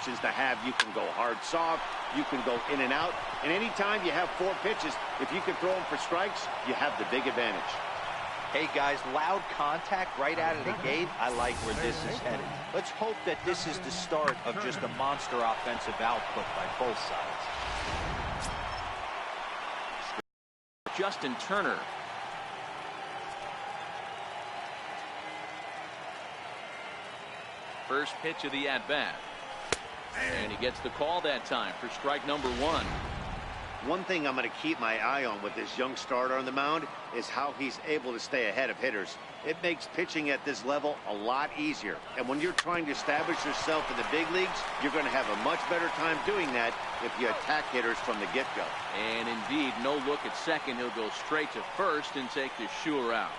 options to have. You can go hard soft, you can go in and out, and anytime you have 4 pitches, if you can throw them for strikes, you have the big advantage. Hey guys, loud contact right out of the gate. I like where this is headed. Let's hope that this is the start of just a monster offensive output by both sides. Justin Turner. First pitch of the at-bat. And he gets the call that time for strike number 1. One thing I'm going to keep my eye on with this young starter on the mound is how he's able to stay ahead of hitters. It makes pitching at this level a lot easier. And when you're trying to establish yourself in the big leagues, you're going to have a much better time doing that if you attack hitters from the get-go. And indeed, no look at second. He'll go straight to first and take the sure out.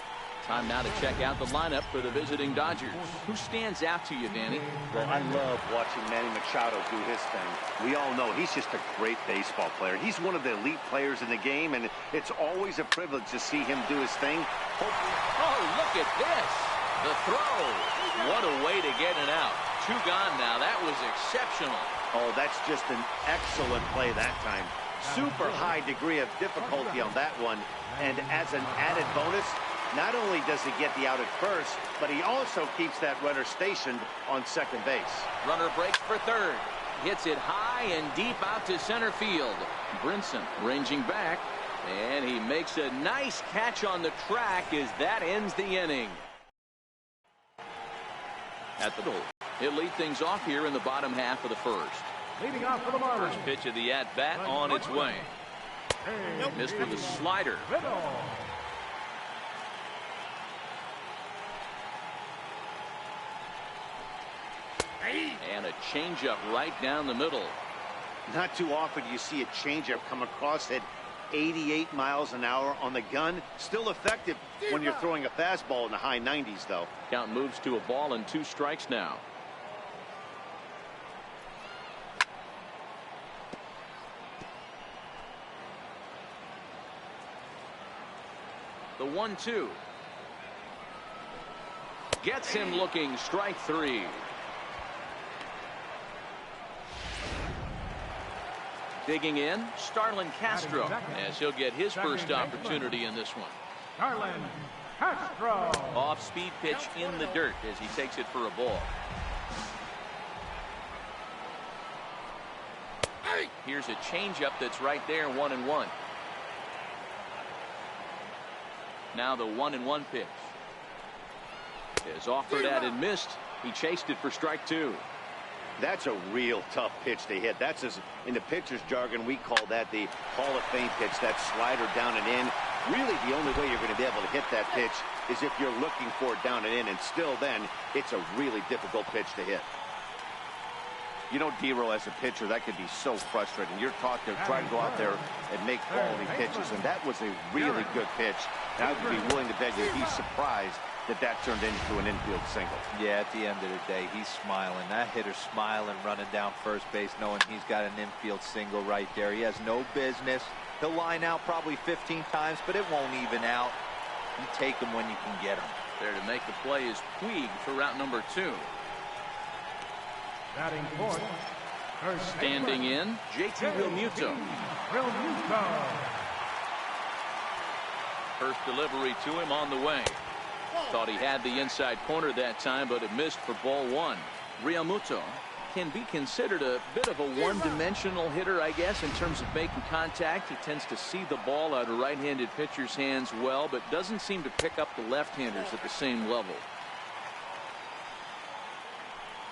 Time now to check out the lineup for the visiting Dodgers. Who stands out to you, Danny? Well, I love watching Manny Machado do his thing. We all know he's just a great baseball player. He's one of the elite players in the game, and it's always a privilege to see him do his thing. Oh, look at this. The throw. What a way to get it out. 2 gone now. That was exceptional. Oh, that's just an excellent play that time. Super high degree of difficulty on that one. And as an added bonus, not only does he get the out at first, but he also keeps that runner stationed on second base. Runner breaks for third. Hits it high and deep out to center field. Brinson ranging back, and he makes a nice catch on the track as that ends the inning. At the goal, he'll lead things off here in the bottom half of the first. Leading off for the Marlins. First pitch of the at-bat on its way. Missed with a slider. And a changeup right down the middle. Not too often you see a changeup come across at 88 miles an hour on the gun. Still effective when you're throwing a fastball in the high 90s, though. Count moves to a ball and 2 strikes now. The 1-2. Gets him looking. Strike 3. Digging in, Starlin Castro, as he'll get his first opportunity in this one. Starlin Castro. Off-speed pitch in the dirt as he takes it for a ball. Here's a changeup that's right there, 1-1. Now the 1-1 pitch. Is offered at and missed. He chased it for strike 2. That's a real tough pitch to hit. That's in the pitcher's jargon, we call that the Hall of Fame pitch, that slider down and in. Really, the only way you're going to be able to hit that pitch is if you're looking for it down and in, and still then, it's a really difficult pitch to hit. You know, D-Row, as a pitcher, that could be so frustrating. You're taught to try to go out there and make quality pitches, and that was a really good pitch. And I would be willing to bet you'd be surprised that turned into an infield single. Yeah, at the end of the day, he's smiling. That hitter's smiling, running down first base, knowing he's got an infield single right there. He has no business. He'll line out probably 15 times, but it won't even out. You take him when you can get him. There to make the play is Puig for route number 2. Batting fourth. Standing in, JT Realmuto. First delivery to him on the way. Thought he had the inside corner that time, but it missed for ball 1. Realmuto can be considered a bit of a one-dimensional hitter, I guess, in terms of making contact. He tends to see the ball out of right-handed pitchers' hands well, but doesn't seem to pick up the left-handers at the same level.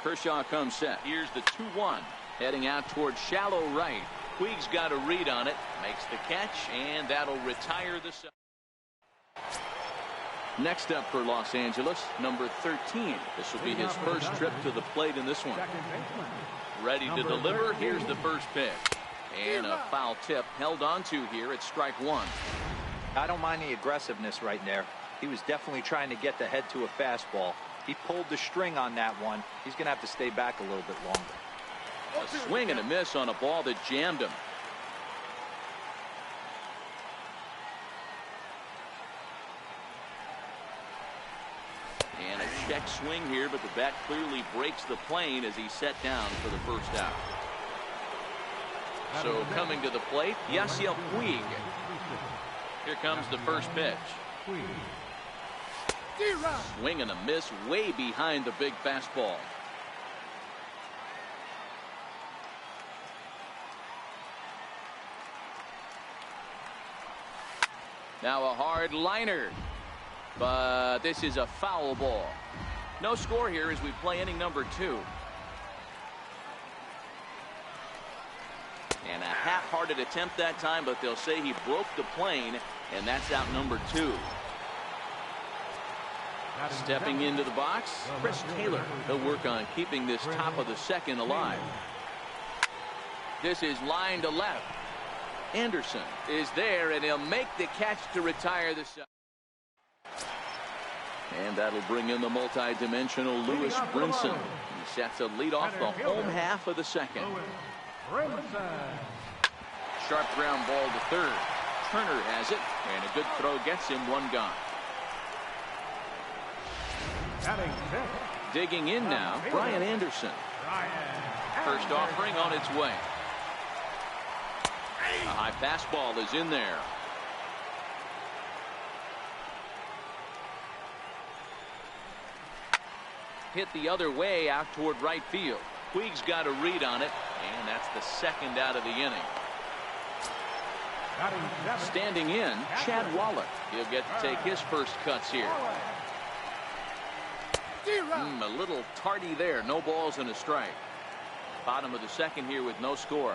Kershaw comes set. Here's the 2-1. Heading out towards shallow right. Puig's got a read on it. Makes the catch, and that'll retire the... Next up for Los Angeles, number 13. This will be his first trip to the plate in this one. Ready to deliver. Here's the first pitch. And a foul tip held onto here at strike 1. I don't mind the aggressiveness right there. He was definitely trying to get the head to a fastball. He pulled the string on that one. He's going to have to stay back a little bit longer. A swing and a miss on a ball that jammed him. And a check swing here, but the bat clearly breaks the plane as he's set down for the first out. So coming to the plate, Yasiel Puig. Here comes the first pitch. Swing and a miss way behind the big fastball. Now a hard liner, but this is a foul ball. No score here as we play inning number 2. And a half-hearted attempt that time, but they'll say he broke the plane, and that's out number 2. Stepping into the box, Chris Taylor. He'll work on keeping this top of the second alive. This is line to left. Anderson is there, and he'll make the catch to retire the side. And that'll bring in the multi-dimensional Lewis Brinson. He's set to lead off the home half of the second. Sharp ground ball to third. Turner has it, and a good throw gets him one gone. Digging in now, Brian Anderson. First offering on its way. A high fastball is in there. Hit the other way out toward right field. Puig's got a read on it, and that's the second out of the inning. Standing in, Chad Wallach. He'll get to take his first cuts here. A little tardy there. No balls and a strike. Bottom of the second here with no score.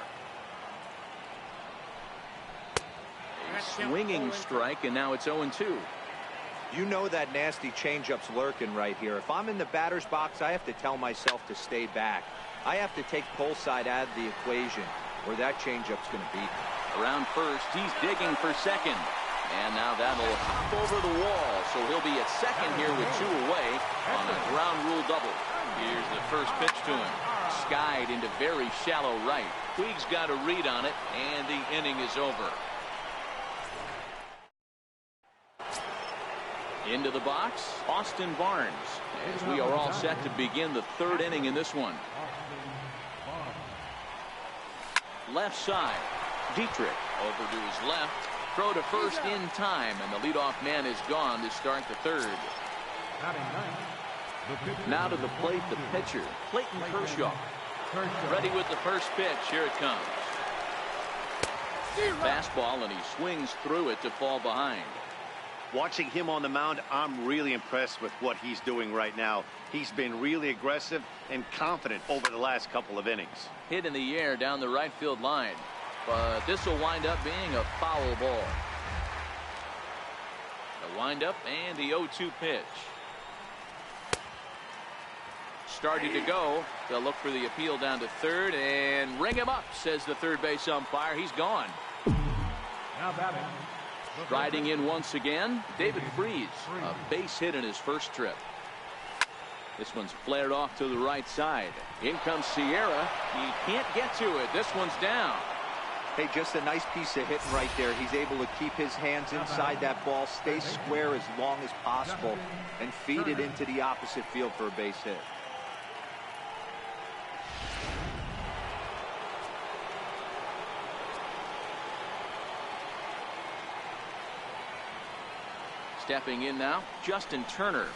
A swinging strike, and now it's 0-2. You know that nasty changeup's lurking right here. If I'm in the batter's box, I have to tell myself to stay back. I have to take pull side out of the equation, or that changeup's going to beat me. Around first, he's digging for second. And now that'll hop over the wall, so he'll be at second here with 2 away on a ground rule double. Here's the first pitch to him. Skied into very shallow right. Puig's got a read on it, and the inning is over. Into the box, Austin Barnes, as we are all set to begin the 3rd inning in this one. Left side, Dietrich over to his left. Throw to first in time, and the leadoff man is gone to start the 3rd. Now to the plate, the pitcher, Clayton Kershaw. Ready with the first pitch. Here it comes. Fastball, and he swings through it to fall behind. Watching him on the mound, I'm really impressed with what he's doing right now. He's been really aggressive and confident over the last couple of innings. Hit in the air down the right field line. But this will wind up being a foul ball. The windup and the 0-2 pitch. Starting to go. They'll look for the appeal down to third and ring him up, says the third base umpire. He's gone. Now batting. Riding in once again, David Freese. A base hit in his first trip. This one's flared off to the right side. In comes Sierra. He can't get to it. This one's down. Hey, just a nice piece of hitting right there. He's able to keep his hands inside that ball, stay square as long as possible, and feed it into the opposite field for a base hit. Stepping in now, Justin Turner,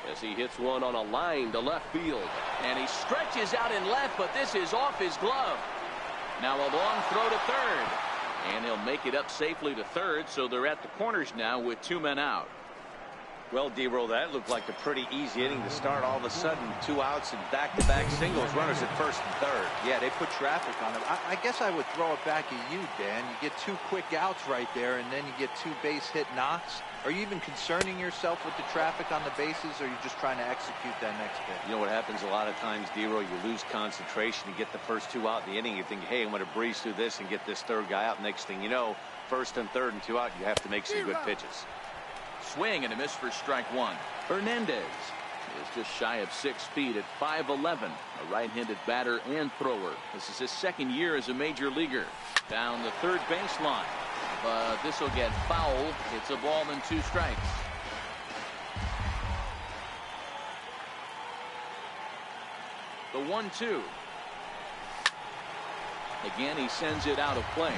as he hits one on a line to left field. And he stretches out in left, but this is off his glove. Now a long throw to third, and he'll make it up safely to third, so they're at the corners now with 2 men out. Well, D-Roll, that looked like a pretty easy inning to start. All of a sudden, 2 outs and back-to-back singles, runners at first and third. Yeah, they put traffic on him. I guess I would throw it back at you, Dan. You get 2 quick outs right there, and then you get 2 base hit knocks. Are you even concerning yourself with the traffic on the bases, or are you just trying to execute that next pitch? You know what happens a lot of times, D-Roll, you lose concentration. You get the first 2 out in the inning. You think, hey, I'm going to breeze through this and get this third guy out. Next thing you know, first and third and 2 out, you have to make some good pitches. Swing and a miss for strike 1. Hernandez is just shy of 6 feet at 5'11", a right-handed batter and thrower. This is his 2nd year as a major leaguer. Down the third baseline, but this will get foul. It's a ball and 2 strikes. The 1-2. Again, he sends it out of play.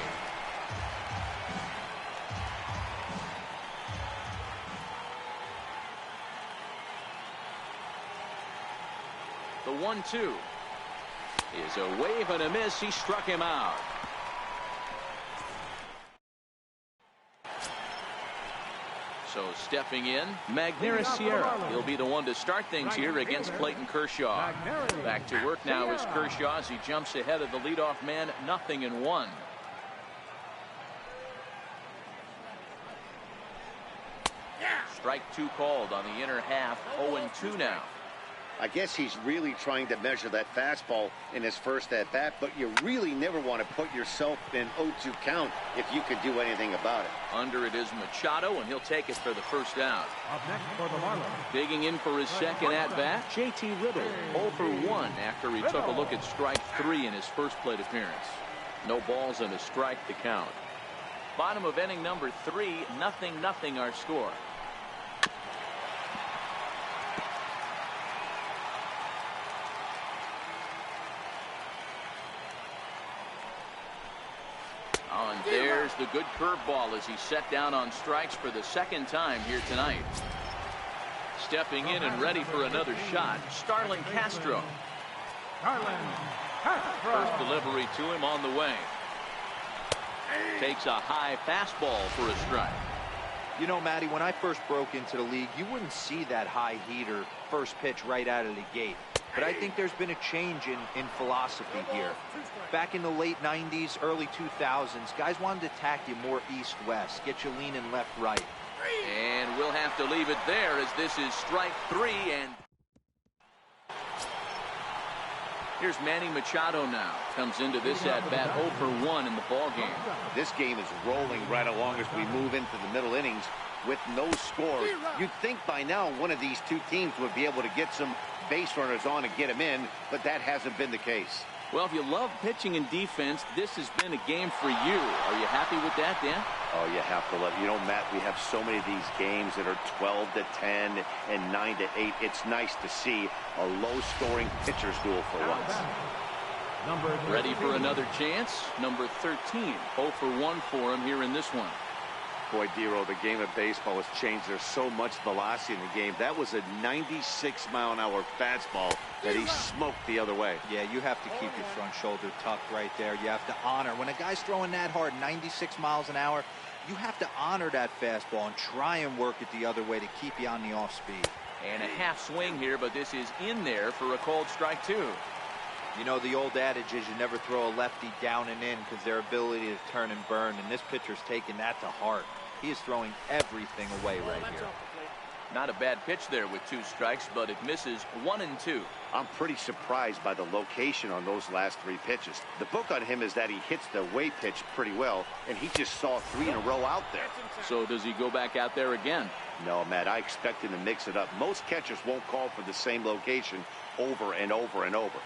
The 1-2 is a wave and a miss. He struck him out. So stepping in, Magneuris Sierra. He'll be the one to start things here against Clayton Kershaw. Back to work now is Kershaw as he jumps ahead of the leadoff man, 0-1. Strike 2 called on the inner half, 0-2 now. I guess he's really trying to measure that fastball in his first at-bat, but you really never want to put yourself in 0-2 count if you can do anything about it. Under it is Machado, and he'll take it for the first out. Up next for the Marlins. Digging in for his second at-bat, JT Riddle, 0-for-1 after he took a look at strike 3 in his first plate appearance. No balls and a strike to count. Bottom of inning number 3, 0-0 our score. And there's the good curveball as he's set down on strikes for the second time here tonight. Stepping in and ready for another shot, Starlin Castro. First delivery to him on the way. Takes a high fastball for a strike. You know, Matty, when I first broke into the league, you wouldn't see that high heater first pitch right out of the gate. But I think there's been a change in philosophy here. Back in the late 90s, early 2000s, guys wanted to attack you more east-west, get you leaning left-right. And we'll have to leave it there as this is strike 3. And here's Manny Machado now. Comes into this at-bat 0-for-1 in the ballgame. This game is rolling right along as we move into the middle innings with no score. You'd think by now one of these two teams would be able to get some base runners on and get them in, but that hasn't been the case. Well, if you love pitching and defense, this has been a game for you. Are you happy with that, Dan? Oh, you have to love it. You know, Matt, we have so many of these games that are 12-10 and 9-8. It's nice to see a low-scoring pitcher's duel for once. Ready for another chance? Number 13, 0-for-1 for him here in this one. Boy, Dero, the game of baseball has changed. There's so much velocity in the game. That was a 96-mile-an-hour fastball that he smoked the other way. Yeah, you have to keep your front shoulder tucked right there. You have to honor. When a guy's throwing that hard, 96 miles an hour, you have to honor that fastball and try and work it the other way to keep you on the off speed. And a half swing here, but this is in there for a called strike 2. You know, the old adage is you never throw a lefty down and in because their ability to turn and burn, and this pitcher's taking that to heart. He is throwing everything away right here. Not a bad pitch there with 2 strikes, but it misses 1-2. I'm pretty surprised by the location on those last 3 pitches. The book on him is that he hits the away pitch pretty well, and he just saw 3 in a row out there. So does he go back out there again? No, Matt, I expect him to mix it up. Most catchers won't call for the same location over and over and over.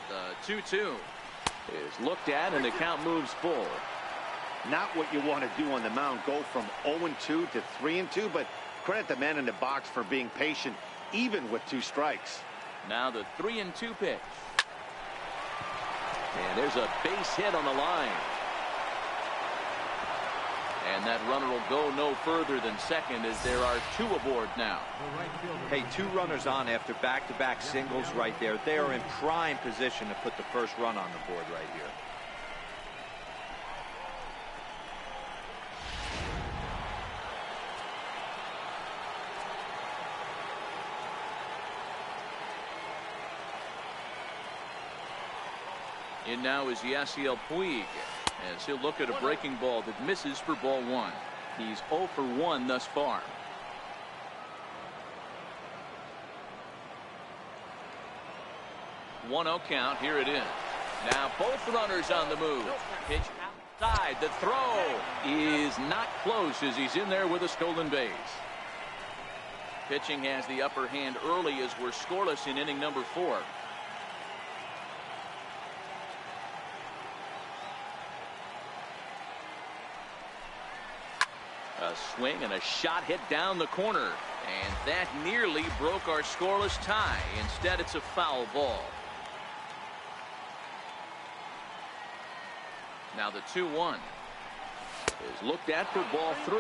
The 2-2 is looked at, and the count moves full. Not what you want to do on the mound, go from 0-2 to 3-2, but credit the man in the box for being patient, even with 2 strikes. Now the 3-2 pitch. And there's a base hit on the line. And that runner will go no further than second as there are 2 aboard now. Hey, 2 runners on after back-to-back singles right there. They are in prime position to put the first run on the board right here. In now is Yasiel Puig as he'll look at a breaking ball that misses for ball 1. He's 0-for-1 thus far. 1-0 count. Here it is. Now both runners on the move. Pitch outside. The throw is not close as he's in there with a stolen base. Pitching has the upper hand early as we're scoreless in inning number 4. A swing and a shot hit down the corner, and that nearly broke our scoreless tie. Instead, it's a foul ball. Now the 2-1 is looked at for ball 3.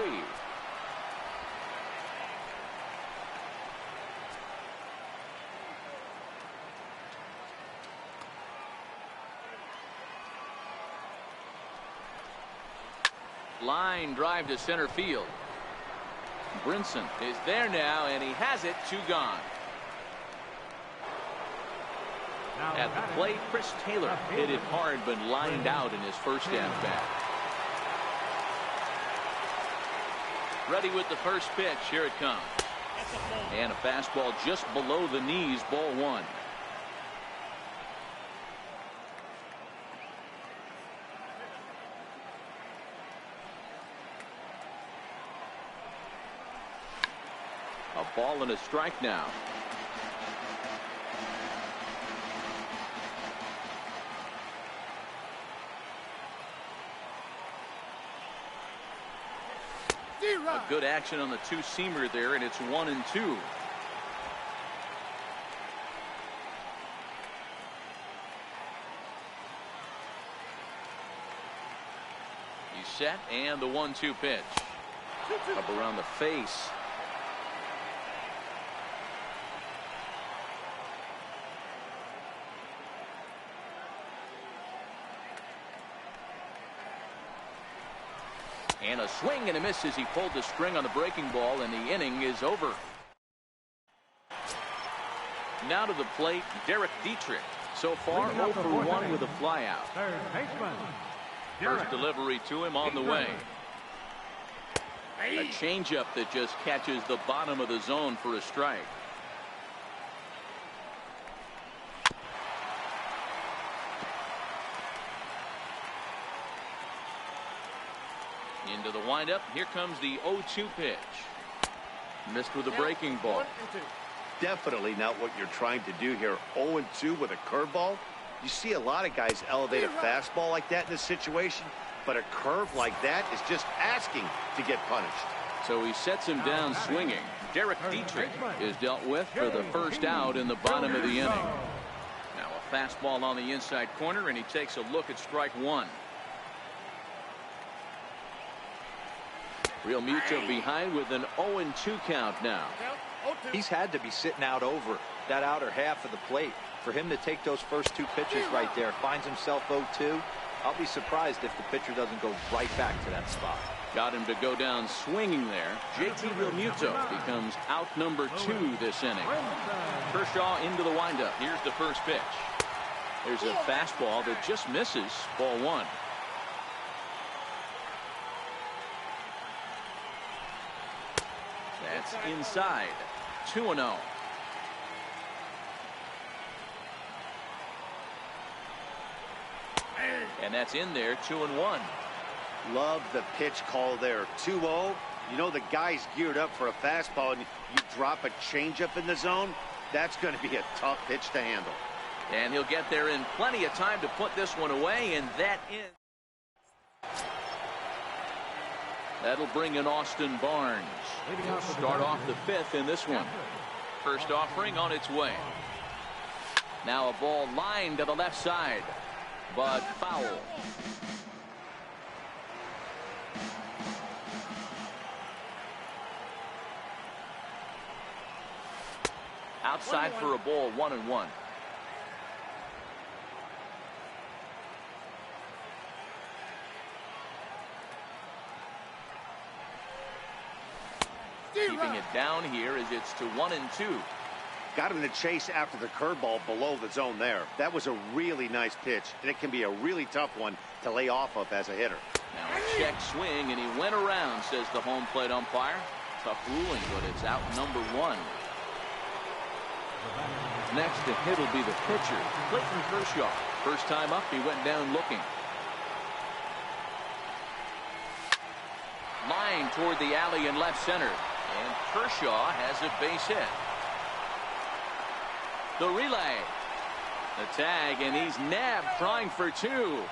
Line drive to center field. Brinson is there now, and he has it. 2 gone. At the plate, Chris Taylor hit it hard but lined out in his first at bat. Ready with the first pitch. Here it comes. And a fastball just below the knees, ball 1. A ball and a strike now. A good action on the 2-seamer there, and it's 1-2. He's set, and the 1-2 pitch. Up around the face. And a swing and a miss as he pulled the string on the breaking ball, and the inning is over. Now to the plate, Dietrich. So far, 0 for 1 with a flyout. First delivery to him on the way. A changeup that just catches the bottom of the zone for a strike. Into the windup. Here comes the 0-2 pitch. Missed with a breaking ball. Definitely not what you're trying to do here. 0-2 with a curveball. You see a lot of guys elevate a fastball like that in this situation, but a curve like that is just asking to get punished. So he sets him down swinging. Dietrich is dealt with for the first out in the bottom of the inning. Now a fastball on the inside corner, and he takes a look at strike 1. Realmuto behind with an 0-2 count now. He's had to be sitting out over that outer half of the plate. For him to take those first 2 pitches right there, finds himself 0-2. I'll be surprised if the pitcher doesn't go right back to that spot. Got him to go down swinging there. JT Realmuto becomes out number 2 this inning. Kershaw into the windup. Here's the first pitch. There's a fastball that just misses, ball 1. That's inside. 2-0. And that's in there. 2-1. Love the pitch call there. 2-0. You know the guy's geared up for a fastball, and you drop a changeup in the zone. That's going to be a tough pitch to handle. And he'll get there in plenty of time to put this one away, and that is. That'll bring in Austin Barnes. He'll start off the 5th in this one. First offering on its way. Now a ball lined to the left side, but foul. Outside for a ball, 1-1. Keeping it down here as it's to 1-2. Got him to chase after the curveball below the zone there. That was a really nice pitch, and it can be a really tough one to lay off of as a hitter. Now a check swing, and he went around, says the home plate umpire. Tough ruling, but it's out number 1. Next to hit will be the pitcher, Clayton Kershaw. First time up, he went down looking. Line toward the alley in left center. And Kershaw has a base hit. The relay. The tag, and he's nabbed, trying for 2.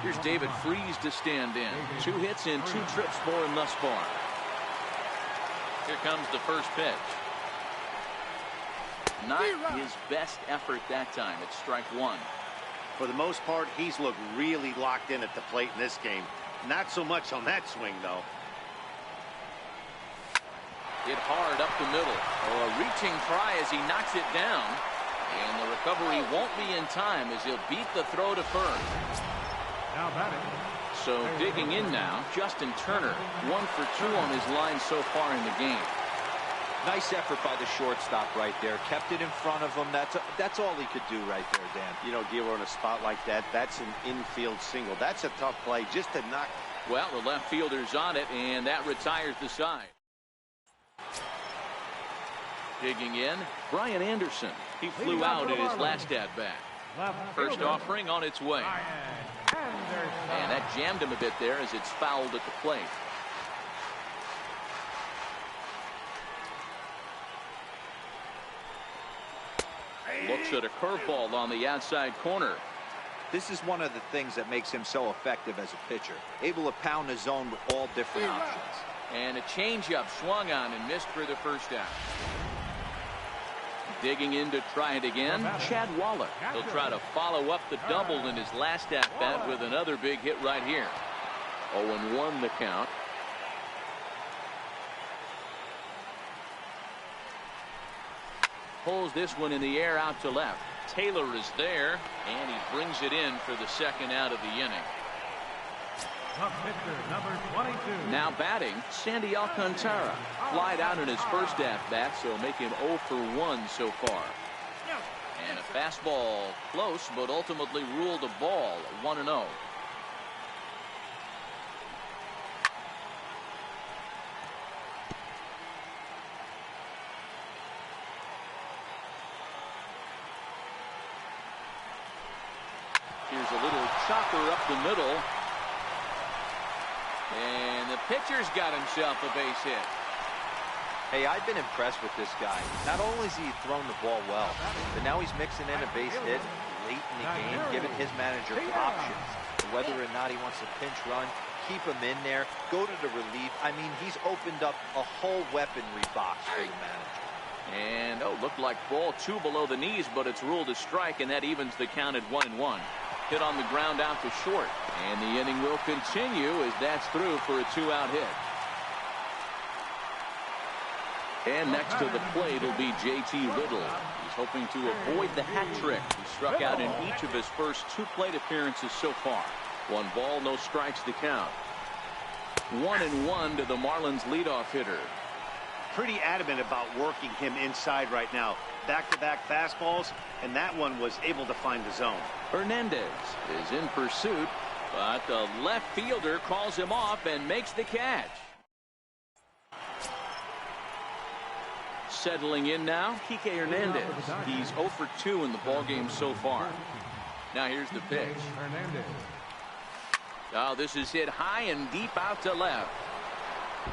Here's David Freese to stand in. 2 hits and 2 trips for him thus far. Here comes the first pitch. Not his best effort that time. It's strike 1. For the most part, he's looked really locked in at the plate in this game. Not so much on that swing, though. Hit hard up the middle. Oh, a reaching try as he knocks it down. And the recovery won't be in time as he'll beat the throw to first. Now batting. So digging in now, Justin Turner. 1 for 2 on his line so far in the game. Nice effort by the shortstop right there. Kept it in front of him. That's all he could do right there, Dan. You know, Gil, in a spot like that, that's an infield single. That's a tough play just to knock. Well, the left fielder's on it, and that retires the side. Digging in, Brian Anderson. He flew out in his last at-bat. First offering on its way. And that jammed him a bit there as it's fouled at the plate. Looks at a curveball on the outside corner. This is one of the things that makes him so effective as a pitcher. Able to pound the zone with all different options. And a changeup swung on and missed for the first out. Digging in to try it again, Chad Waller. He'll try to follow up the double in his last at-bat with another big hit right here. 0-1 the count. Pulls this one in the air out to left. Taylor is there, and he brings it in for the second out of the inning. Pitcher, number 22. Now batting, Sandy Alcantara. Flied out in his first at-bat, so make him 0 for 1 so far. And a fastball close, but ultimately ruled a ball, 1-0. Here's a little chopper up the middle. And the pitcher's got himself a base hit. Hey, I've been impressed with this guy. Not only has he thrown the ball well, but now he's mixing in a base hit late in the game, giving his manager options. Whether or not he wants to pinch run, keep him in there, go to the relief. I mean, he's opened up a whole weaponry box for the manager. And, looked like ball 2 below the knees, but it's ruled a strike, and that evens the count at 1-1. Hit on the ground out to short. And the inning will continue as that's through for a 2-out hit. And next to the plate will be J.T. Little. He's hoping to avoid the hat trick. He struck out in each of his first 2 plate appearances so far. 1 ball, no strikes to count. 1-1 to the Marlins leadoff hitter. Pretty adamant about working him inside right now. Back-to-back fastballs, and that one was able to find the zone. Hernandez is in pursuit, but the left fielder calls him off and makes the catch. Settling in now, Kike Hernandez. He's 0 for 2 in the ballgame so far. Now here's the pitch. Oh, this is hit high and deep out to left.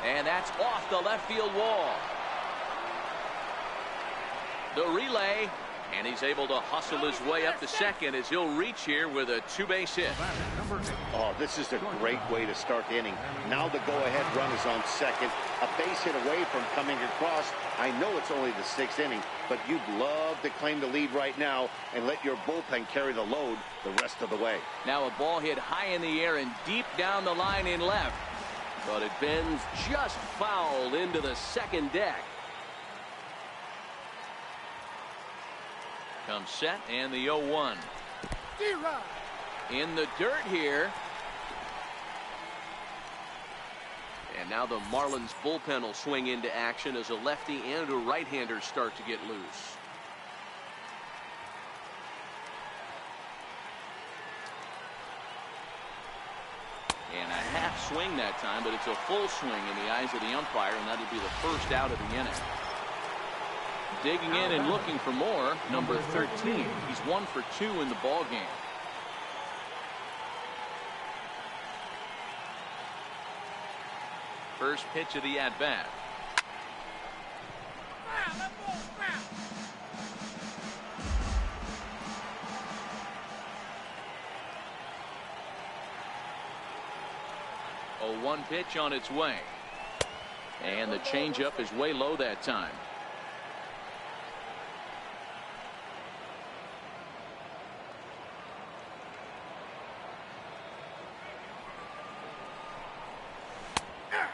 And that's off the left field wall. The relay, and he's able to hustle his way up to second as he'll reach here with a 2-base hit. Oh, this is a great way to start the inning. Now the go-ahead run is on second. A base hit away from coming across. I know it's only the 6th inning, but you'd love to claim the lead right now and let your bullpen carry the load the rest of the way. Now a ball hit high in the air and deep down the line in left. But it bends just foul into the second deck. Comes set and the 0-1. In the dirt here. And now the Marlins bullpen will swing into action as a lefty and a right-hander start to get loose. And a half swing that time, but it's a full swing in the eyes of the umpire, and that'll be the first out of the inning. Digging in and looking for more, number 13. He's 1 for 2 in the ballgame. First pitch of the at-bat. A 1 pitch on its way. And the changeup is way low that time.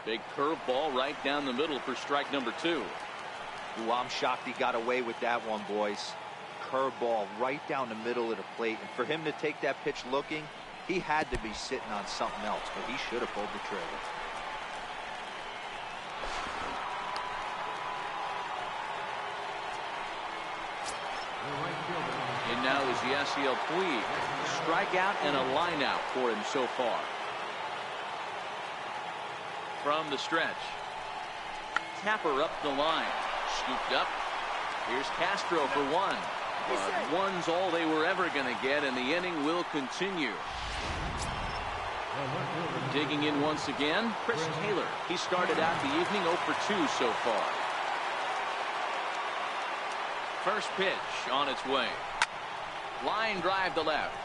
Big curveball right down the middle for strike number 2. Ooh, I'm shocked he got away with that one, boys. Curveball right down the middle of the plate. And for him to take that pitch looking, he had to be sitting on something else, but he should have pulled the trigger. And now is Yasiel Puig. Strikeout and a line out for him so far. From the stretch. Tapper up the line. Scooped up. Here's Castro for one. But one's all they were ever going to get, and the inning will continue. Digging in once again, Chris Taylor. He started out the evening 0 for 2 so far. First pitch on its way. Line drive to left.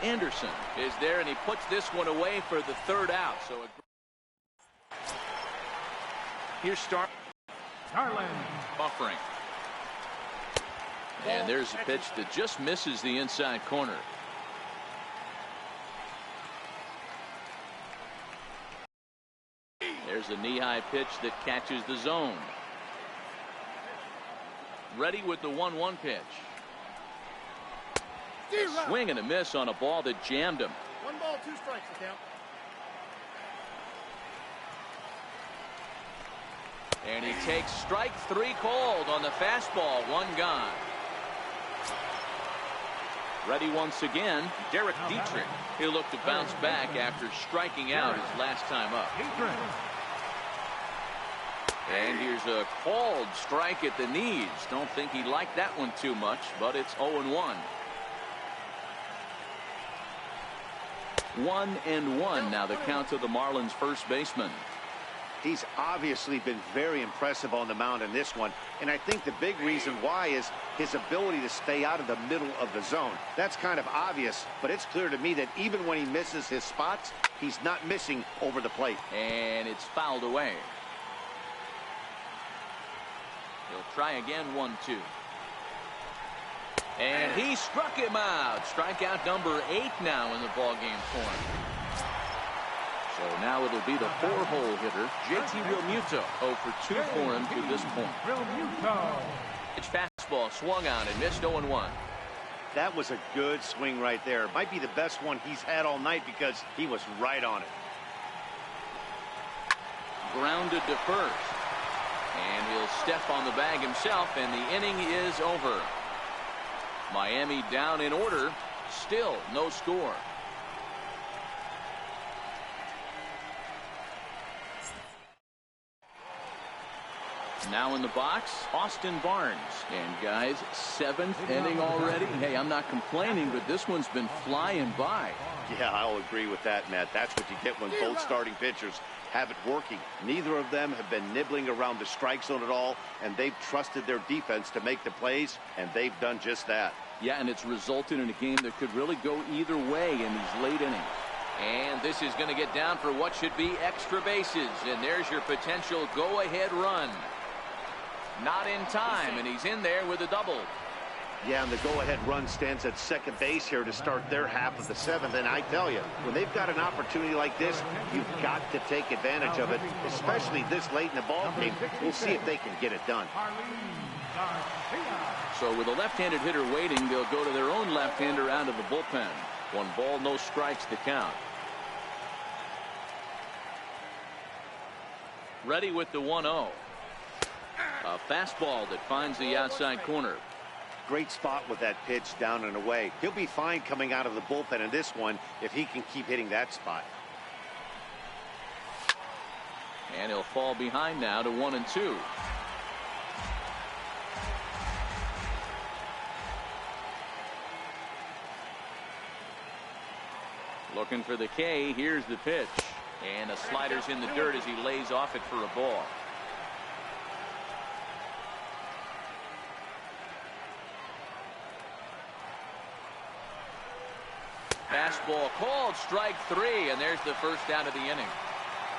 Anderson is there, and he puts this one away for the 3rd out. So here's Starlin buffering. And there's a pitch that just misses the inside corner. There's a knee-high pitch that catches the zone. Ready with the 1-1 pitch. A swing and a miss on a ball that jammed him. 1 ball, 2 strikes to count. And he takes strike 3 called on the fastball. 1 gone. Ready once again, Derek Dietrich. He'll look to bounce back after striking out his last time up. And here's a called strike at the knees. Don't think he liked that one too much, but it's 0-1. 1-1 now the count to the Marlins first baseman. He's obviously been very impressive on the mound in this one, and I think the big reason why is his ability to stay out of the middle of the zone. That's kind of obvious, but it's clear to me that even when he misses his spots, he's not missing over the plate. And it's fouled away. He'll try again, 1-2. And he struck him out. Strikeout number 8 now in the ballgame for him. So now it'll be the 4-hole hitter, JT Realmuto. 0 for 2 for him to this point. It's fastball swung on and missed 0-1. That was a good swing right there. Might be the best one he's had all night because he was right on it. Grounded to first. And he'll step on the bag himself, and the inning is over. Miami down in order. Still no score. Now in the box, Austin Barnes. And guys, 7th inning already. Hey, I'm not complaining, but this one's been flying by. Yeah, I'll agree with that, Matt. That's what you get when both starting pitchers have it working. Neither of them have been nibbling around the strike zone at all, and they've trusted their defense to make the plays, and they've done just that. Yeah, and it's resulted in a game that could really go either way in these late innings. And this is going to get down for what should be extra bases, and there's your potential go-ahead run. Not in time, and he's in there with a double. Yeah, and the go-ahead run stands at second base here to start their half of the 7th. And I tell you, when they've got an opportunity like this, you've got to take advantage of it, especially this late in the ball game. We'll see if they can get it done. So with a left-handed hitter waiting, they'll go to their own left-hander out of the bullpen. 1 ball, no strikes to count. Ready with the 1-0. A fastball that finds the outside corner. Great spot with that pitch down and away. He'll be fine coming out of the bullpen in this one if he can keep hitting that spot. And he'll fall behind now to 1-2. Looking for the K. Here's the pitch. And the slider's in the dirt as he lays off it for a ball. Fastball called, strike 3, and there's the first out of the inning.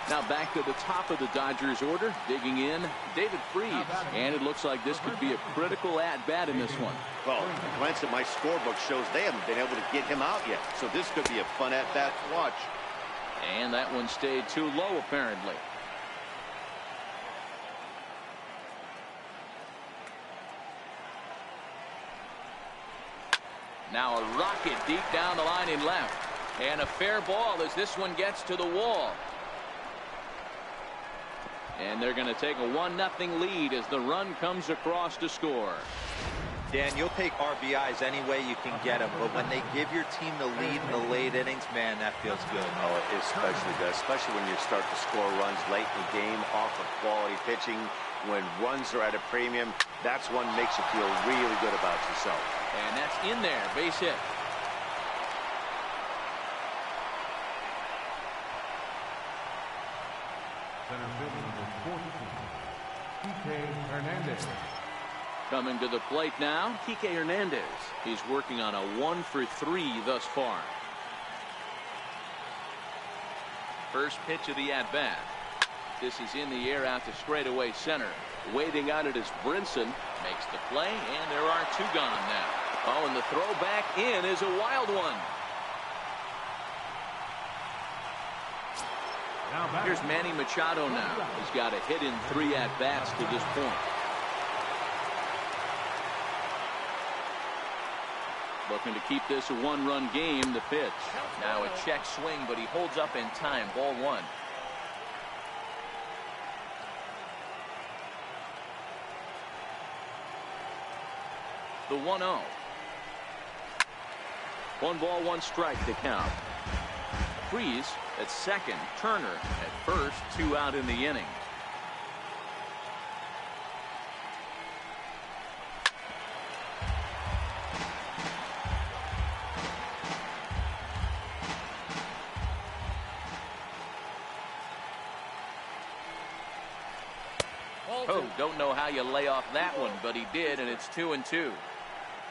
Now back to the top of the Dodgers order, digging in, David Freese. And it looks like this could be a critical at-bat in this one. Well, a glance at my scorebook shows they haven't been able to get him out yet, so this could be a fun at-bat to watch. And that one stayed too low, apparently. Now a rocket deep down the line in left. And a fair ball as this one gets to the wall. And they're going to take a 1-0 lead as the run comes across to score. Dan, you'll take RBIs any way you can get them, but when they give your team the lead in the late innings, man, that feels good. Oh, it especially does, especially when you start to score runs late in the game off of quality pitching. When runs are at a premium, that's one makes you feel really good about yourself. And that's in there, base hit. Center fielder number 14, Kike Hernandez. Coming to the plate now, Kike Hernandez. He's working on a 1-for-3 thus far. First pitch of the at-bat. This is in the air out to straightaway center. Waiting on it is Brinson. Makes the play, and there are two gone now. Oh, and the throw back in is a wild one. Here's Manny Machado now. He's got a hit in 3 at-bats to this point. Looking to keep this a 1-run game. The pitch. Now a check swing, but he holds up in time. Ball 1. The 1-0. 1 ball, 1 strike to count. Freese at second. Turner at first. 2 out in the inning. Oh, don't know how you lay off that one, but he did, and it's 2-2.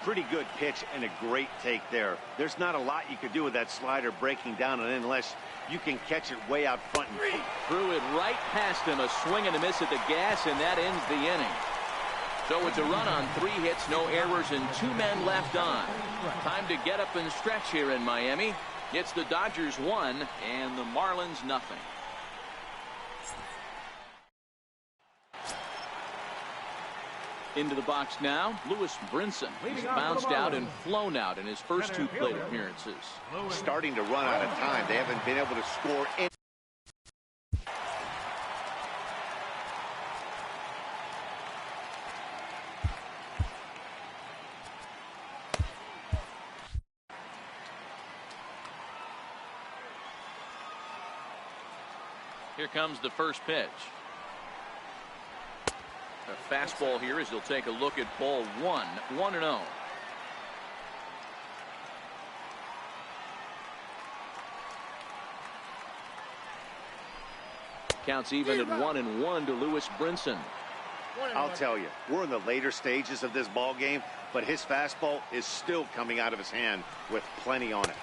Pretty good pitch and a great take there. There's not a lot you could do with that slider breaking down, and unless you can catch it way out front. Threw it right past him. A swing and a miss at the gas, and that ends the inning. So it's a run on 3 hits, no errors, and 2 men left on. Time to get up and stretch here in Miami. It's the Dodgers 1 and the Marlins nothing. Into the box now, Lewis Brinson. He's bounced out and flown out in his first 2 plate appearances. Starting to run out of time. They haven't been able to score any. Here comes the first pitch. A fastball here as he'll take a look at ball 1. 1-0. Counts even at 1-1 to Lewis Brinson. I'll tell you, we're in the later stages of this ball game, but his fastball is still coming out of his hand with plenty on it.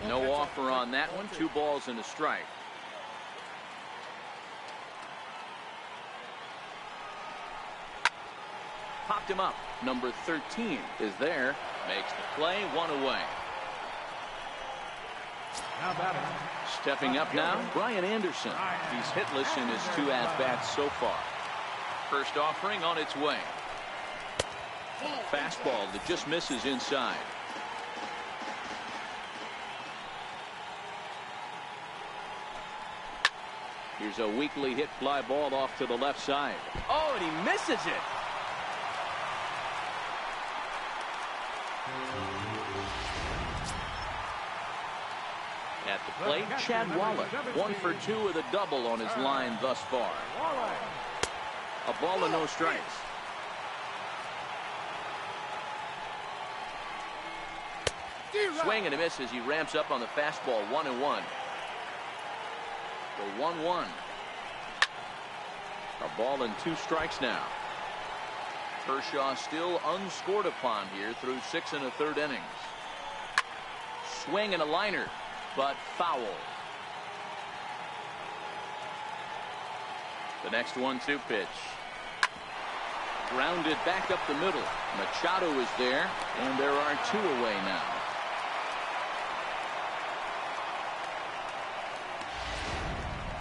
No offer on that one. 2 balls and a strike. Popped him up. Number 13 is there. Makes the play. 1 away. Stepping up now, Brian Anderson. He's hitless in his 2 at-bats so far. First offering on its way. Fastball that just misses inside. Here's a weakly hit fly ball off to the left side. Oh, and he misses it. At the plate, Chad Wallach, 1 for 2 with a double on his line thus far. A ball and no strikes. Swing and a miss as he ramps up on the fastball. 1-1. The 1-1. A ball and 2 strikes now. Kershaw still unscored upon here through 6 1/3 innings. Swing and a liner, but foul. The next 1-2 pitch. Grounded back up the middle. Machado is there, and there are 2 away now.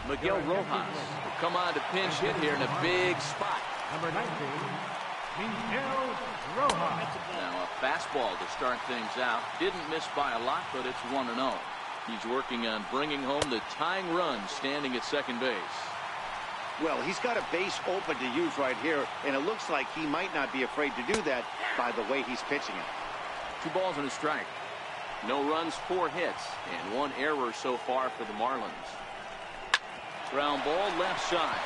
Miguel Rojas will come on to pinch hit here in a big spot. Number 19, Miguel Rojas. Now a fastball to start things out. Didn't miss by a lot, but it's 1-0. He's working on bringing home the tying run standing at second base. Well, he's got a base open to use right here, and it looks like he might not be afraid to do that by the way he's pitching it. 2 balls and a strike. No runs, 4 hits, and 1 error so far for the Marlins. Ground ball left side.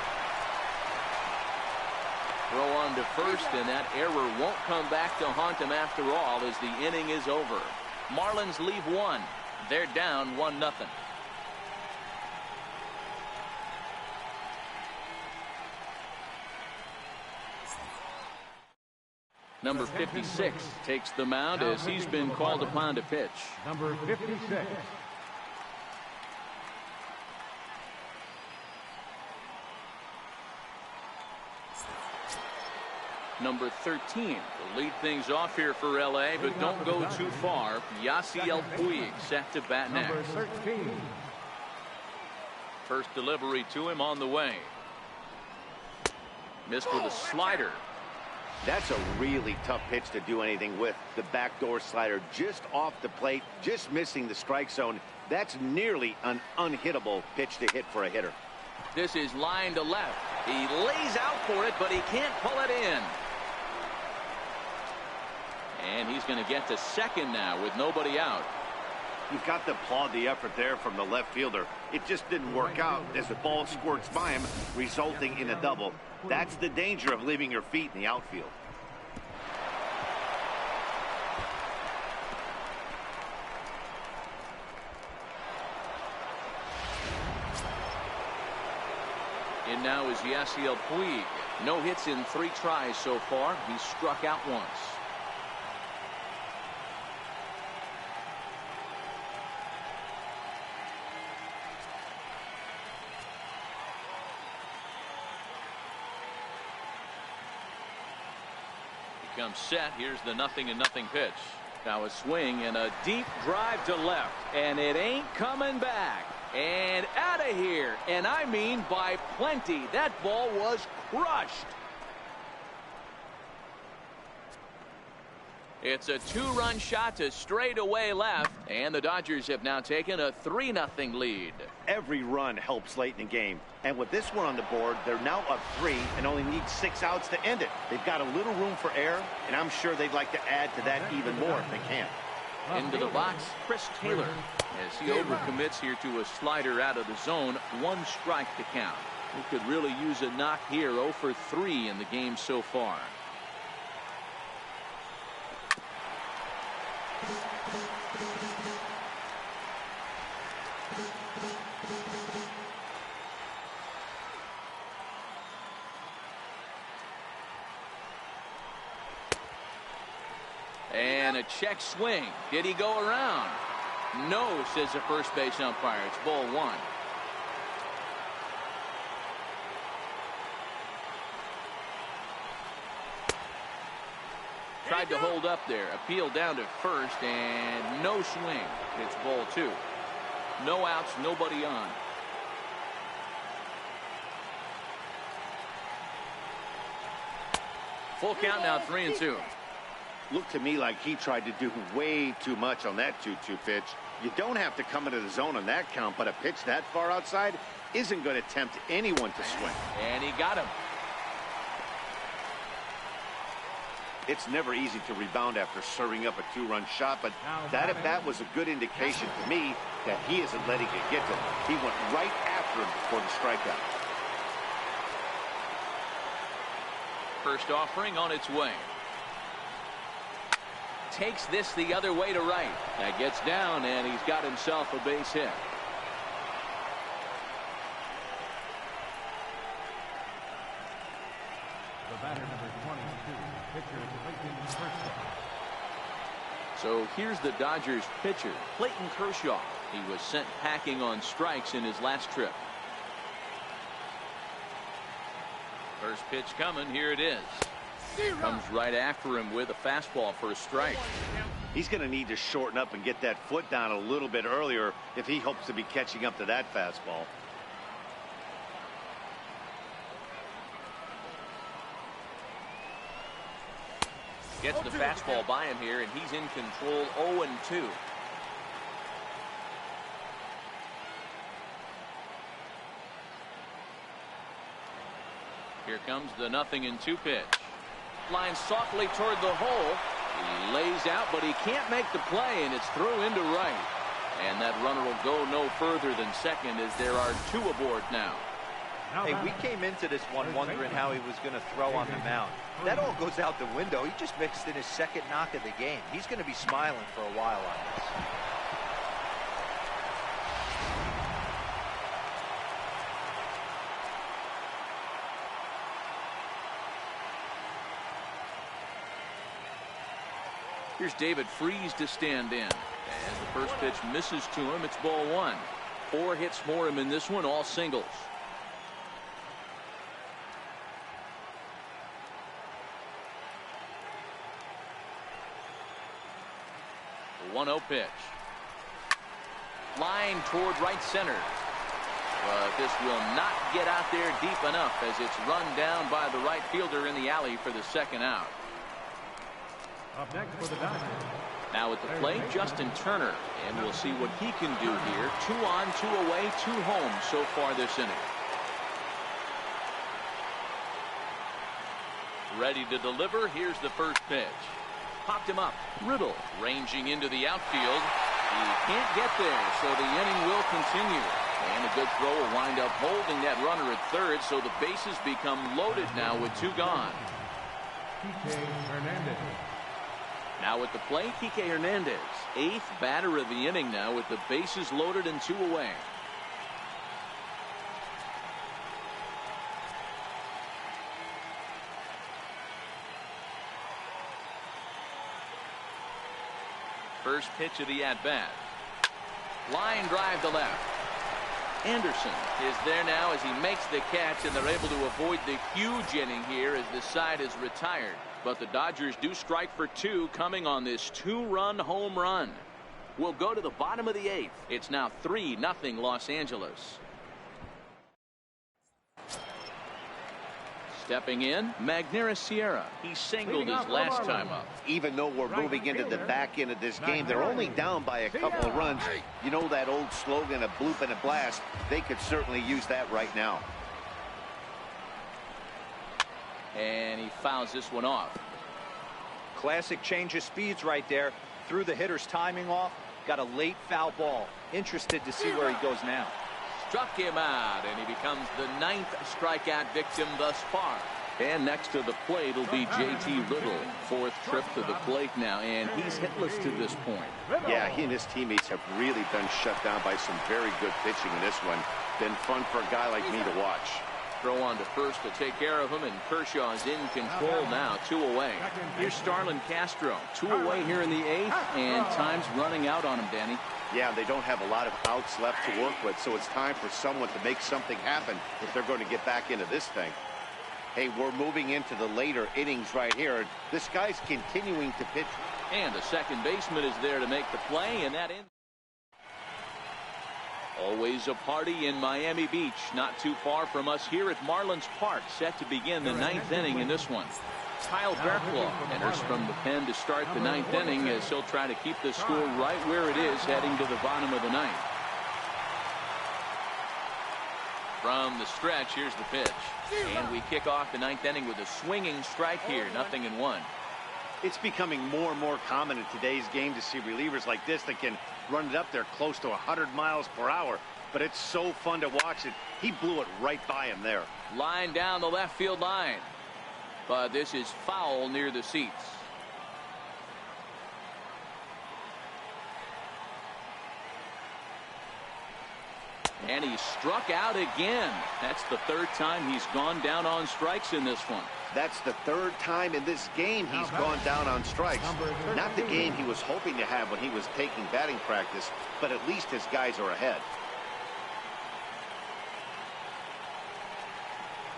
Throw on to first, and that error won't come back to haunt him after all as the inning is over. Marlins leave 1. They're down 1-0. Number 56 takes the mound as he's been called upon to pitch. Number 56. Number 13 will lead things off here for L.A., but don't go too far. Yasiel Puig set to bat next. Number 13. First delivery to him on the way. Missed with a slider. That's a really tough pitch to do anything with. The backdoor slider just off the plate, just missing the strike zone. That's nearly an unhittable pitch to hit for a hitter. This is line to left. He lays out for it, but he can't pull it in. And he's going to get to second now with nobody out. You've got to applaud the effort there from the left fielder. It just didn't work out as the ball squirts by him, resulting in a double. That's the danger of leaving your feet in the outfield. And now is Yasiel Puig. No hits in 3 tries so far. He's struck out once. He comes set. Here's the 0-0 pitch. Now a swing and a deep drive to left. And it ain't coming back. And out of here, and I mean by plenty. That ball was crushed. It's a 2-run shot to straightaway left, and the Dodgers have now taken a 3-0 lead. Every run helps late in the game, and with this one on the board, they're now up 3 and only need 6 outs to end it. They've got a little room for error, and I'm sure they'd like to add to that even more if they can. Into the box, Chris Taylor, as he overcommits here to a slider out of the zone. 1 strike to count. He could really use a knock here. 0 for 3 in the game so far. And a check swing. Did he go around? No, says the first base umpire. It's ball 1. Tried to hold up there. Appeal down to first, and no swing. It's ball 2. No outs, nobody on. Full count now, 3-2. Looked to me like he tried to do way too much on that 2-2 pitch. You don't have to come into the zone on that count, but a pitch that far outside isn't going to tempt anyone to swing. And he got him. It's never easy to rebound after serving up a 2-run shot, but that at-bat was a good indication to me that he isn't letting it get to him. He went right after him before the strikeout. First offering on its way. Takes this the other way to right. That gets down, and he's got himself a base hit. The batter, number 22, pitcher Clayton Kershaw. So here's the Dodgers pitcher, Clayton Kershaw. He was sent packing on strikes in his last trip. First pitch coming. Here it is. Comes right after him with a fastball for a strike. He's going to need to shorten up and get that foot down a little bit earlier if he hopes to be catching up to that fastball. Gets the fastball by him here, and he's in control. 0-2. Here comes the 0-2 pitch. Lines softly toward the hole. He lays out, but he can't make the play, and it's through into right. And that runner will go no further than second as there are 2 aboard now. Hey, we came into this one wondering how he was going to throw on the mound. That all goes out the window. He just mixed in his second knock of the game. He's going to be smiling for a while on this. Here's David Freese to stand in. As the first pitch misses to him, it's ball 1. 4 hits for him in this one, all singles. The 1-0 pitch. Line toward right center. But this will not get out there deep enough as it's run down by the right fielder in the alley for the second out. Up next for the Dodgers. Now at the plate, Justin Turner, and we'll see what he can do here. 2 on, 2 away, 2 home so far this inning. Ready to deliver. Here's the first pitch. Popped him up. Riddle ranging into the outfield. He can't get there, so the inning will continue. And a good throw will wind up holding that runner at third, so the bases become loaded now with 2 gone. Hernandez. Now at the plate, Kike Hernandez, 8th batter of the inning now with the bases loaded and 2 away. First pitch of the at-bat. Line drive to left. Anderson is there now as he makes the catch, and they're able to avoid the huge inning here as the side is retired. But the Dodgers do strike for 2 coming on this 2-run home run. We'll go to the bottom of the 8th. It's now 3-0 Los Angeles. Stepping in, Magneuris Sierra. He singled his last time up. Even though we're moving into the back end of this game, they're only down by a couple of runs. You know that old slogan, a bloop and a blast? They could certainly use that right now. And he fouls this one off. Classic change of speeds right there. Threw the hitter's timing off. Got a late foul ball. Interested to see where he goes now. Struck him out, and he becomes the 9th strikeout victim thus far. And next to the plate will be J.T. Little. 4th trip to the plate now, and he's hitless to this point. Yeah, he and his teammates have really been shut down by some very good pitching in this one. Been fun for a guy like me to watch. Throw on to first to take care of him, and Kershaw is in control now, 2 away. Here's Starlin Castro, 2 away here in the 8th, and time's running out on him, Danny. Yeah, they don't have a lot of outs left to work with, so it's time for someone to make something happen if they're going to get back into this thing. Hey, we're moving into the later innings right here. This guy's continuing to pitch. And the second baseman is there to make the play, and that ends. Always a party in Miami Beach, not too far from us here at Marlins Park, set to begin the 9th inning in this one. Kyle Barklaw enters from the pen to start the 9th inning as he'll try to keep the score right where it is heading to the bottom of the 9th. From the stretch, here's the pitch. And we kick off the 9th inning with a swinging strike here, 0-1. It's becoming more and more common in today's game to see relievers like this that can run it up there close to 100 miles per hour. But it's so fun to watch it. He blew it right by him there. Line down the left field line. But this is foul near the seats. And he struck out again. That's the 3rd time he's gone down on strikes in this one. That's the 3rd time in this game he's gone down on strikes. Not the game he was hoping to have when he was taking batting practice, but at least his guys are ahead.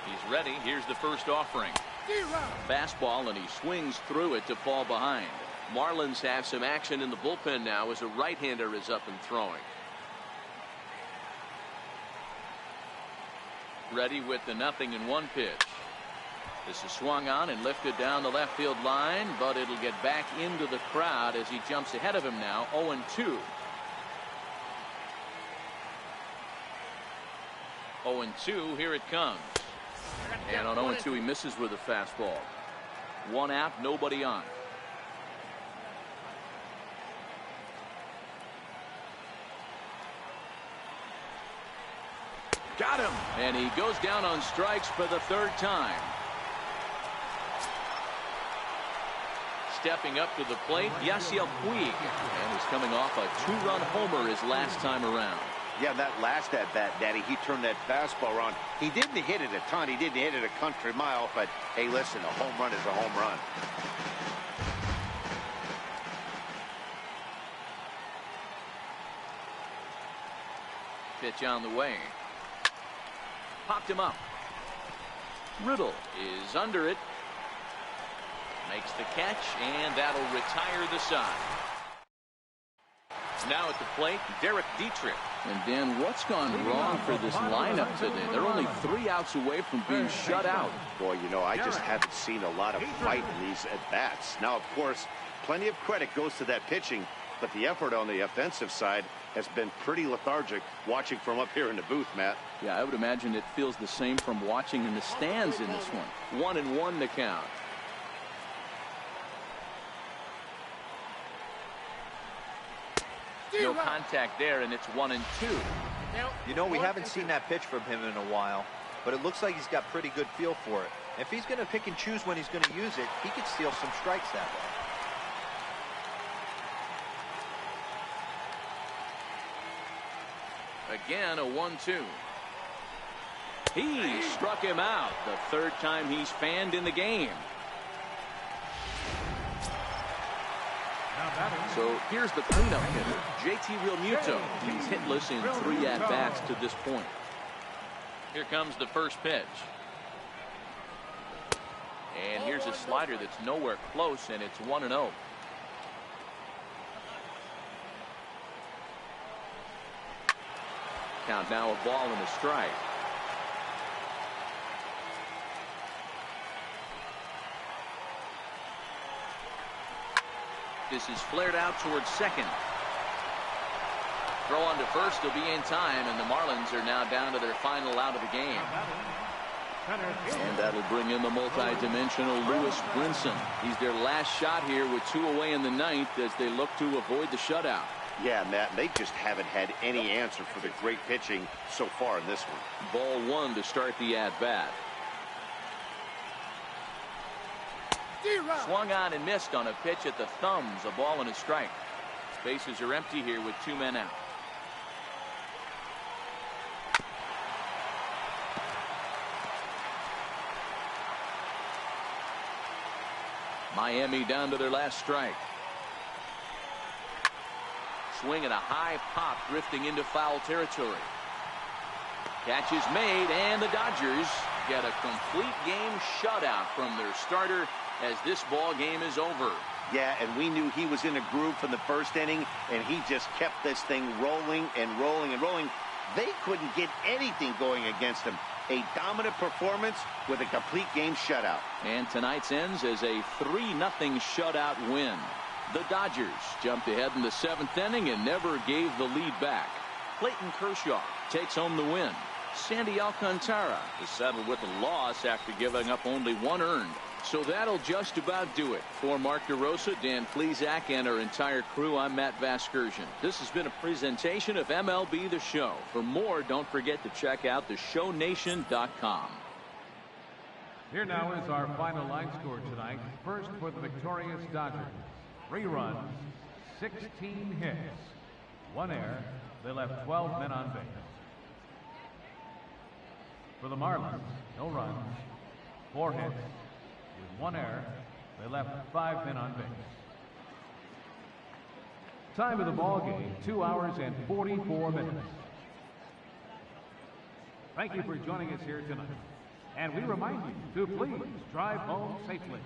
He's ready. Here's the first offering. Fastball, and he swings through it to fall behind. Marlins have some action in the bullpen now as a right-hander is up and throwing. Ready with the 0-1 pitch. This is swung on and lifted down the left field line, but it'll get back into the crowd as he jumps ahead of him now. 0-2. 0-2, here it comes. And on 0-2 he misses with a fastball. One out, nobody on. Got him. And he goes down on strikes for the third time. Stepping up to the plate, Yasiel Puig. And he's coming off a 2-run homer his last time around. Yeah, that last at-bat, Daddy, he turned that fastball around. He didn't hit it a ton. He didn't hit it a country mile. But, hey, listen, a home run is a home run. Pitch on the way. Popped him up. Riddle is under it. Makes the catch, and that'll retire the side. Now at the plate, Dietrich. And Dan, what's gone wrong for this lineup today? They're only 3 outs away from being shut out. Boy, you know, I just haven't seen a lot of fight in these at-bats. Now, of course, plenty of credit goes to that pitching, but the effort on the offensive side has been pretty lethargic watching from up here in the booth, Matt. Yeah, I would imagine it feels the same from watching in the stands in this one. 1-1 the count. No contact there, and it's 1-2. You know, we haven't seen that pitch from him in a while, but it looks like he's got pretty good feel for it. If he's going to pick and choose when he's going to use it, he could steal some strikes that way. Again, a 1-2. He struck him out the third time he's fanned in the game. So here's the cleanup hitter, JT Realmuto. He's hitless in 3 at-bats to this point. Here comes the first pitch. And here's a slider that's nowhere close, and it's 1-0. Count now, a ball and a strike. This is flared out towards second. Throw on to first will be in time, and the Marlins are now down to their final out of the game. And that'll bring in the multi-dimensional Lewis Brinson. He's their last shot here with 2 away in the 9th as they look to avoid the shutout. Yeah, Matt, they just haven't had any answer for the great pitching so far in this one. Ball 1 to start the at-bat. Swung on and missed on a pitch at the thumbs. A ball and a strike. Bases are empty here with 2 men out. Miami down to their last strike. Swing and a high pop drifting into foul territory. Catch is made, and the Dodgers get a complete game shutout from their starter as this ball game is over. Yeah, and we knew he was in a groove from the first inning, and he just kept this thing rolling and rolling and rolling. They couldn't get anything going against him. A dominant performance with a complete game shutout. And tonight's ends as a 3-0 shutout win. The Dodgers jumped ahead in the 7th inning and never gave the lead back. Clayton Kershaw takes home the win. Sandy Alcantara is settled with a loss after giving up only 1 earned. So that'll just about do it. For Mark DeRosa, Dan Plesac, and our entire crew, I'm Matt Vasgersian. This has been a presentation of MLB The Show. For more, don't forget to check out theshownation.com. Here now is our final line score tonight. First for the victorious Dodgers. 3 runs, 16 hits, 1 error. They left 12 men on base. For the Marlins, no runs, 4 hits, with 1 error. They left 5 men on base. Time of the ball game, 2 hours and 44 minutes. Thank you for joining us here tonight. And we remind you to please drive home safely.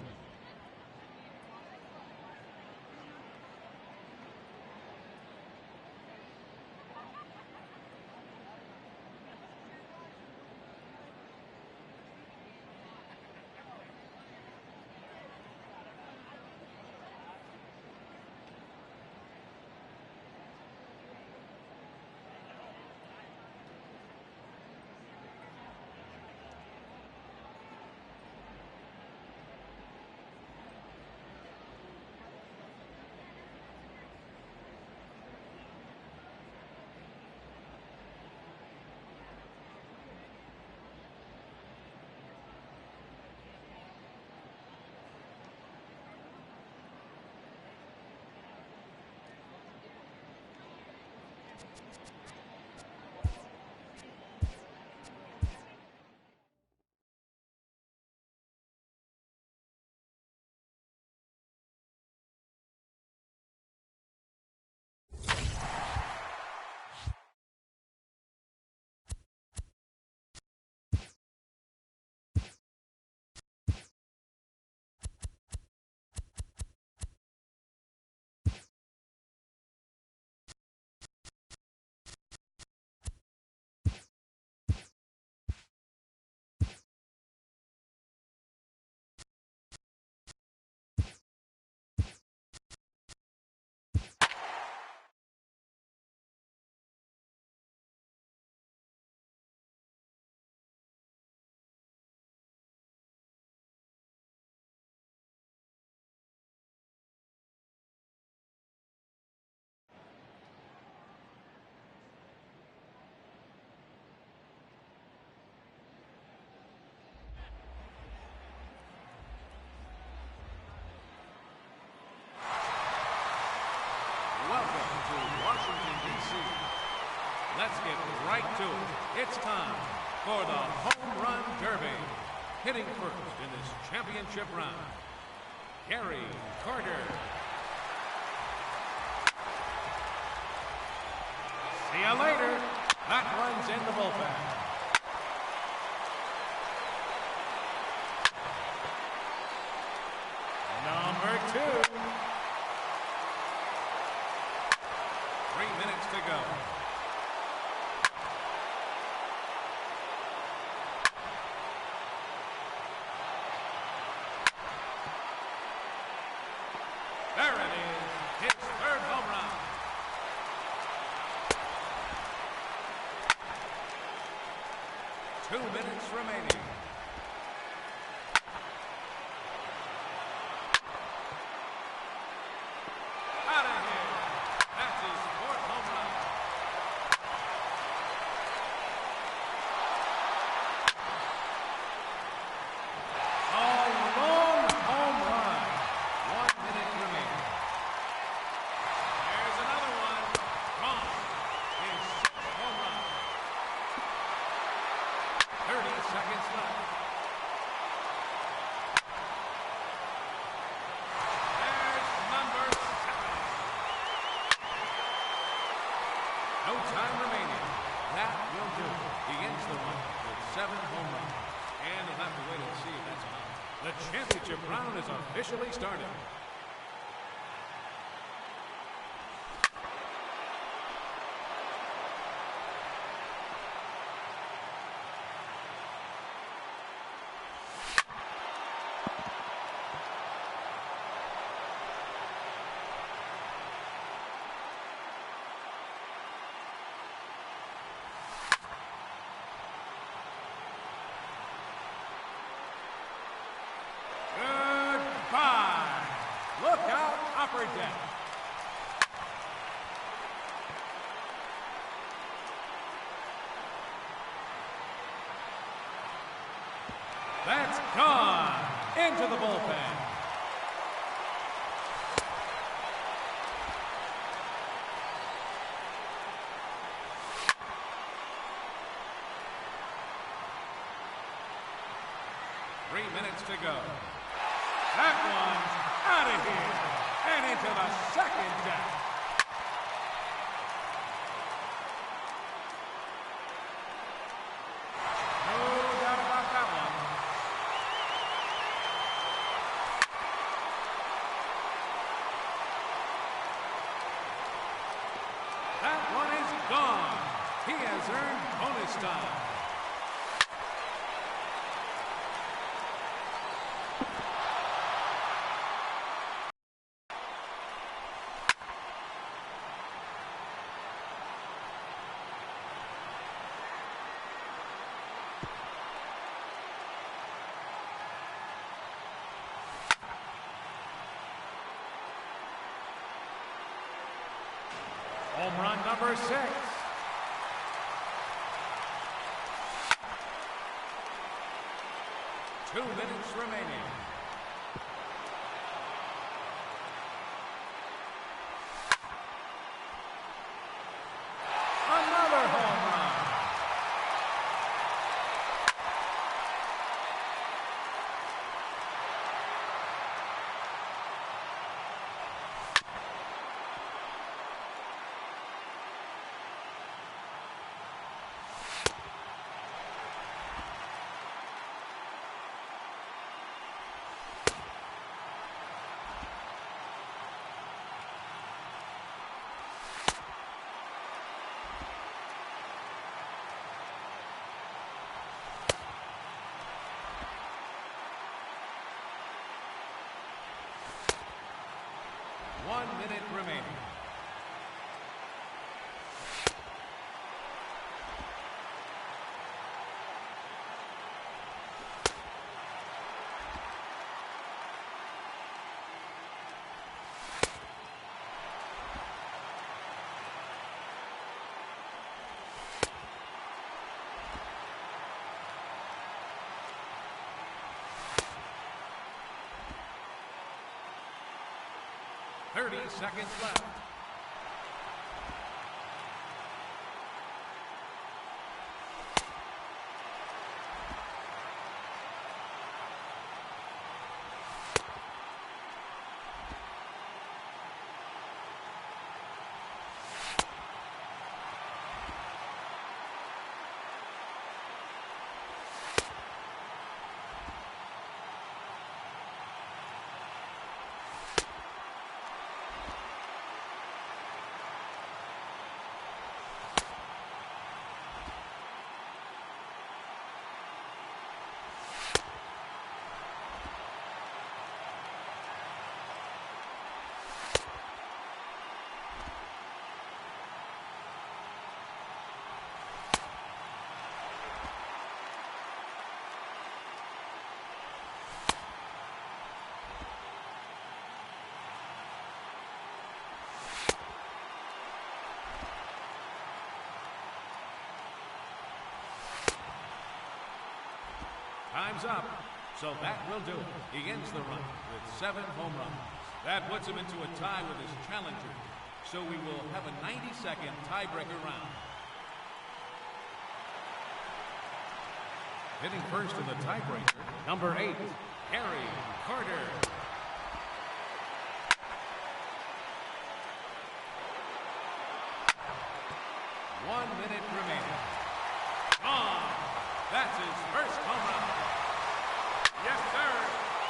Welcome to Washington, D.C. Let's get right to it. It's time for the Home Run Derby. Hitting first in this championship round, Gary Carter. See you later. That one's in the bullpen. Number 2. 3 minutes to go. There it is, his third home run. Two minutes remaining. Out of here. That's his fourth home run. A long home run. 1 minute remaining. There's another one. Gone. His sixth home run. 30 seconds left. There's number 7. No time remaining. That will do. He ends the run with 7 home runs. And we'll have to wait and see if that's enough. The championship round is officially started. Goodbye. Look out, upper deck. That's gone into the bullpen. Three minutes to go. That one's out of here and into the second deck. No doubt about that one. That one is gone. He has earned bonus time. Home run number 6. Two minutes remaining. 30 seconds left. Time's up. So that will do it. He ends the run with 7 home runs. That puts him into a tie with his challenger. So we will have a 90-second tiebreaker round. Hitting first in the tiebreaker, number 8, Harry Carter. One minute remaining. That's his first home run. Yes, sir.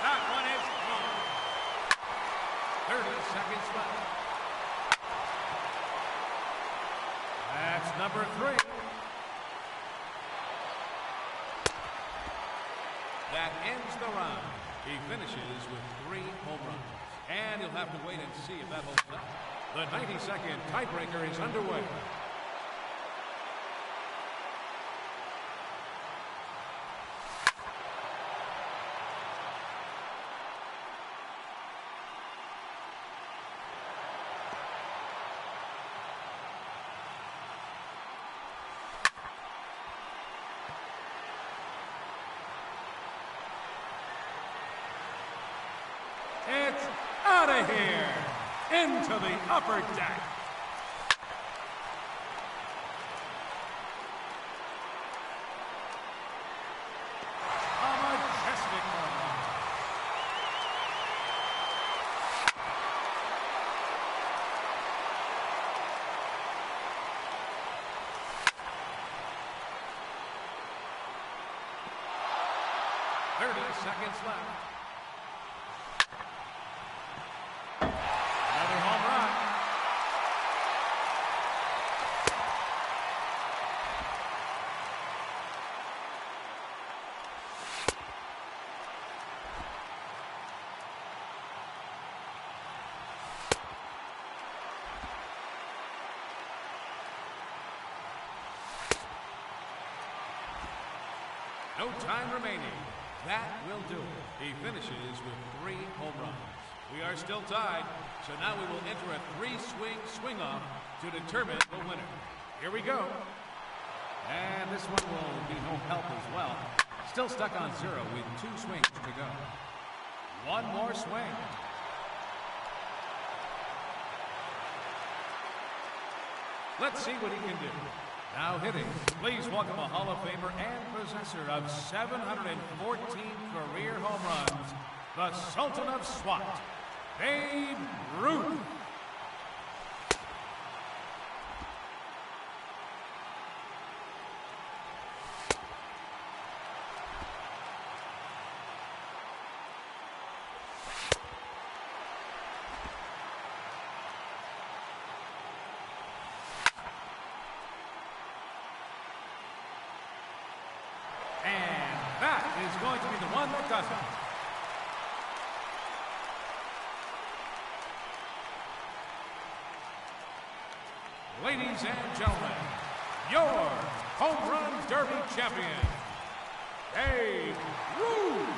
That one is gone. 30 seconds left. That's number 3. That ends the round. He finishes with 3 home runs. And he'll have to wait and see if that holds up. The 90-second tiebreaker is underway. It's out of here, into the upper deck. A majestic home run. Seconds left. Another home run. No time remaining. That will do it. He finishes with 3 home runs. We are still tied, so now we will enter a 3-swing swing-off to determine the winner. Here we go. And this one will be no help as well. Still stuck on 0 with 2 swings to go. One more swing. Let's see what he can do. Now hitting, please welcome a Hall of Famer and possessor of 714 career home runs, the Sultan of SWAT, Babe Ruth. That is going to be the one that does it. Ladies and gentlemen, your Home Run Derby champion, Babe Ruth.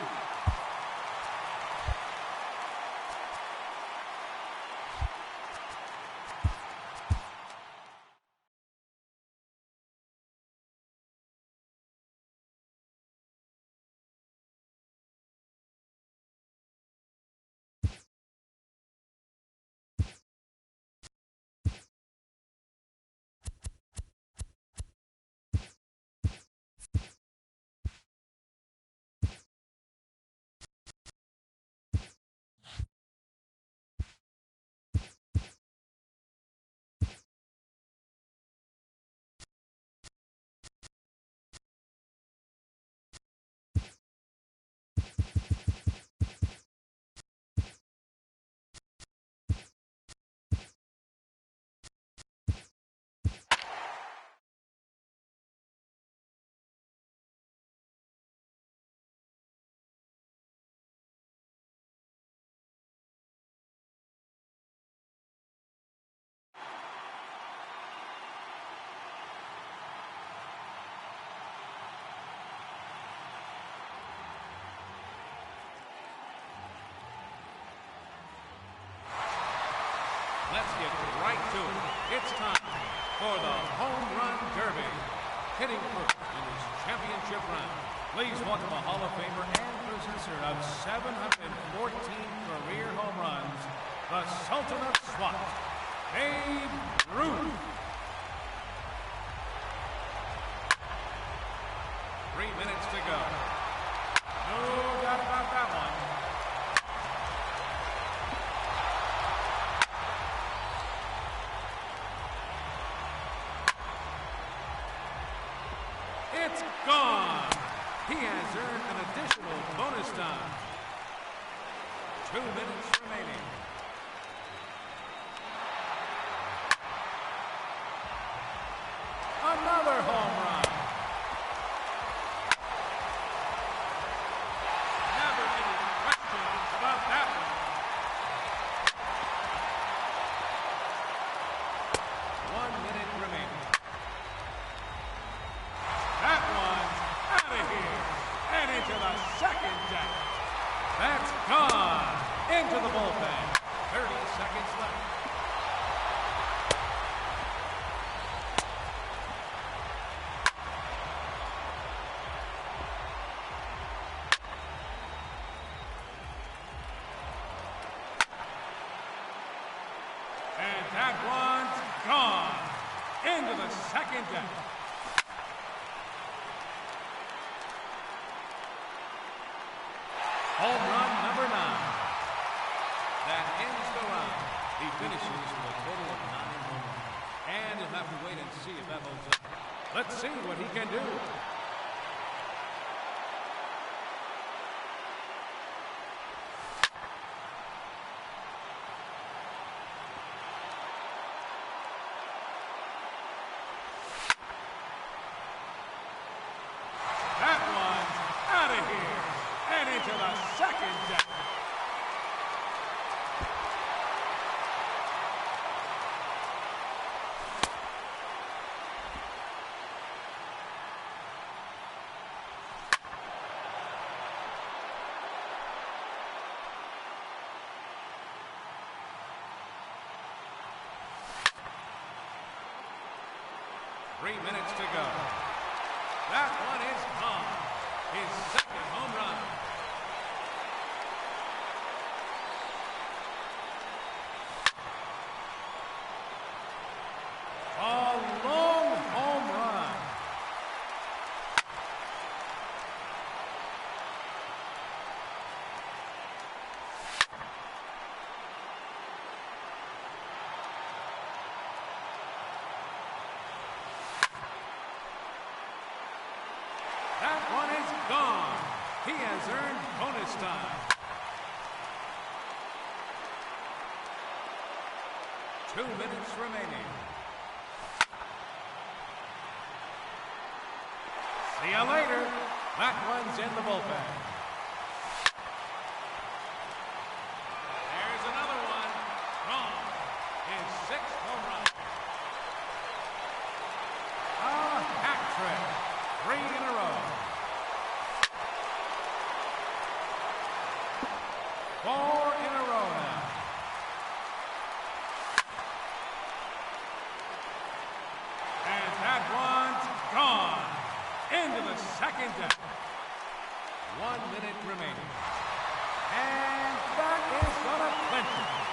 to it. It's time for the Home Run Derby. Hitting first in his championship round, please welcome a Hall of Famer and possessor of 714 career home runs, the Sultan of SWAT, Babe Ruth. 3 minutes to go. No doubt about that one. It's gone. He has earned an additional bonus time. 2 minutes remaining. Another home run. Never any questions about that one. 1 minute remaining. That one's out of here and into the second deck. That's gone into the bullpen. 30 seconds left. And that one's gone into the second deck. Home run number 9. That ends the round. He finishes with a total of 9 home runs. And he'll have to wait and see if that holds up. Let's see what he can do. That one's out of here and into the second deck. Three minutes to go. That one is gone. His second home run. A long home run. That one is gone. He has earned bonus time. 2 minutes remaining. See you later. That one's in the bullpen. There's another one. Gone. His 6th home run. A hat trick. 3 in a row. 4 in a row now. And that one's gone into the second deck. 1 minute remaining. And that is going to clinch it.